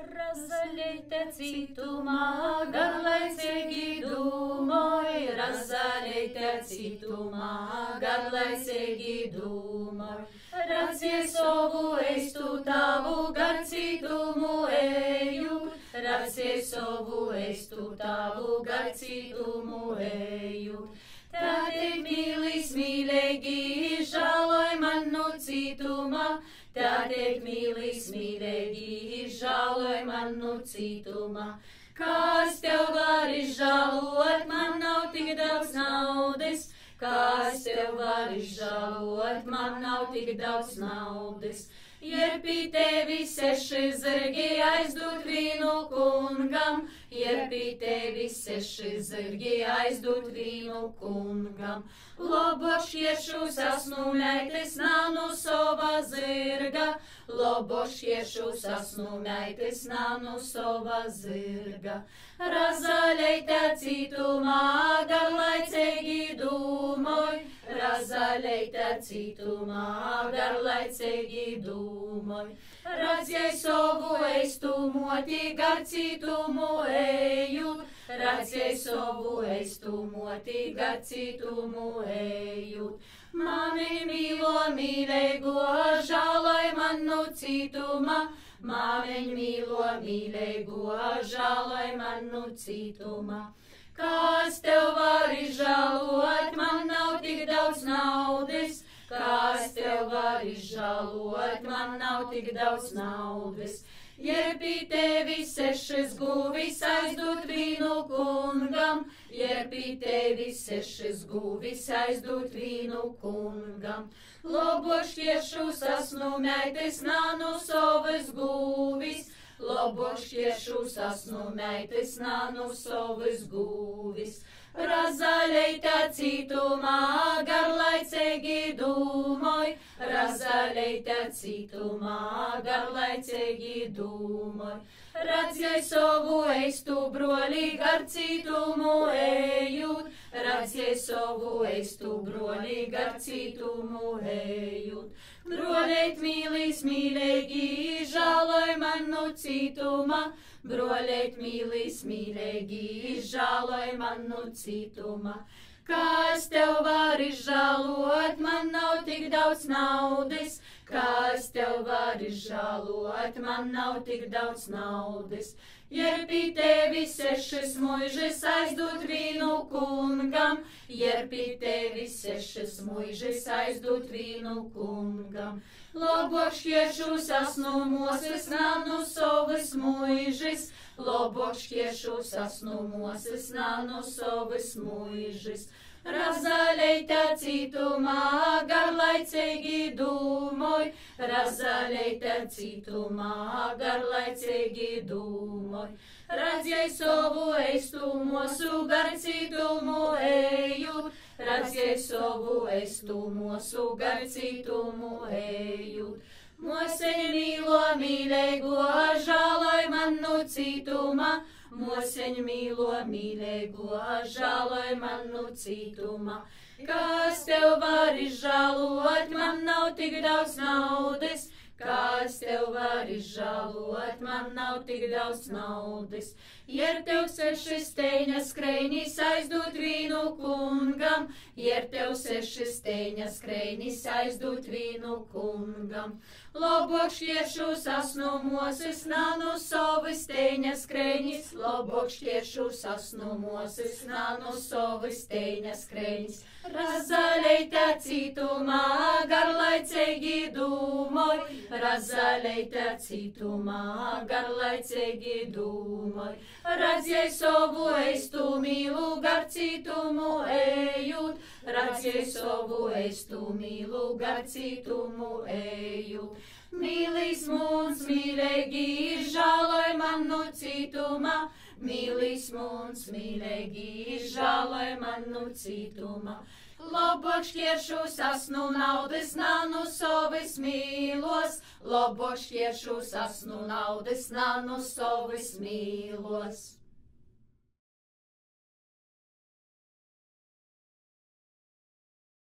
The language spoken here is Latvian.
Razaleite citumā, garlaicīgi dūmoj, razaleite citumā, garlaicīgi dūmoj. Radzie savu eistu tavu gar citumu eju, radzie savu eistu tavu gar citumu eju. Tātad mīlis mīlēgi, žāloj man no citumā, tātad mīlis mīlēgi, žāloj man no citumā. Kas tev var izžālot, man nav tik daudz naudas, kas tev var izžālot, man nav tik daudz naudas. Ir pie tevi 6 zirgi aizdot vīnu kungam, ir pie tevi 6 zirgi aizdot vīnu kungam. Lobošiešus esmu meitis nānu sova zirga, lobošiešus esmu meitis nānu sova zirga. Razaleite citumā, garlaicīgi dūmoj, razaleite citumā, garlaicīgi dūmoj. Radziej savu eistu moti gar citumu ejut, radziej savu eistu moti gar citumu ejut. Mami mīlo mīlēgo, žāloj man no citumā, māmiņ mīlo mīlēgo, žāloj man no citumā. Kas tev var izžālot, man nav tik daudz naudas, kas tev var izžālot, man nav tik daudz naudas. Ir pie tevi 6 guvis aizdot vīnu kungam, ir pie tevi 6 guvis aizdot vīnu kungam. Lobošiešus esmu meitis nānu savas guvis, lobošiešus esmu meitis nānu savas guvis. Razaleite citumā, garlaicīgi dūmoj, razaleite citumā, garlaicīgi dūmoj. Radziej savu eistu broli gar citumu ejut, radziej savu eistu broli gar citumu ejut. Brolēt mīlis mīlēgi, žāloj man no citumā, brolēt mīlis mīlēgi, žāloj man no citumā. Kas tev var izžālot, man nav tik daudz naudas, kas tev var izžālot, man nav tik daudz naudas. Ir pie tevi 6 muižas aizdot vīnu kungam, ir pie tevi 6 muižas aizdot vīnu kungam. Lobošiešus esmu moses nānu savas muižas, lobošiešus esmu moses nānu savas muižas. Razaleite citumā, garlaicīgi dūmoj, razaleite citumā, garlaicīgi dūmoj. Radziej savu eistu mosu gar citumu ejut, radziej savu eistu mosu gar citumu ejut. Moseņ mīlo mīlēgo, žāloj man no citumā, moseņ mīlo mīlēgo, žāloj man no citumā. Kas tev var izžālot, man nav tik daudz naudas, kas tev var izžālot, man nav tik daudz naudas. Ir tev 6 steņa skreinis aizdot vīnu kungam, ir tev 6 steņa skreinis aizdot vīnu kungam. Lobošiešus esmu moses nānu savas steņa skreinis, lobošiešus esmu moses nānu savas steņa skreinis. Razaleite citumā, garlaicīgi dūmoj, razaleite citumā, garlaicīgi dūmoj. Radziej savu eistu mīlu gar citumu ejut, radziej savu eistu mīlu gar citumu ejut. Mīlis mums mīlēgi, žāloj man no citumā, mīlis mums mīlēgi, žāloj man no citumā. Lobošķiešus esmu naudas nānu savas mīlos, lobošķiešus esmu naudas nānu savas mīlos.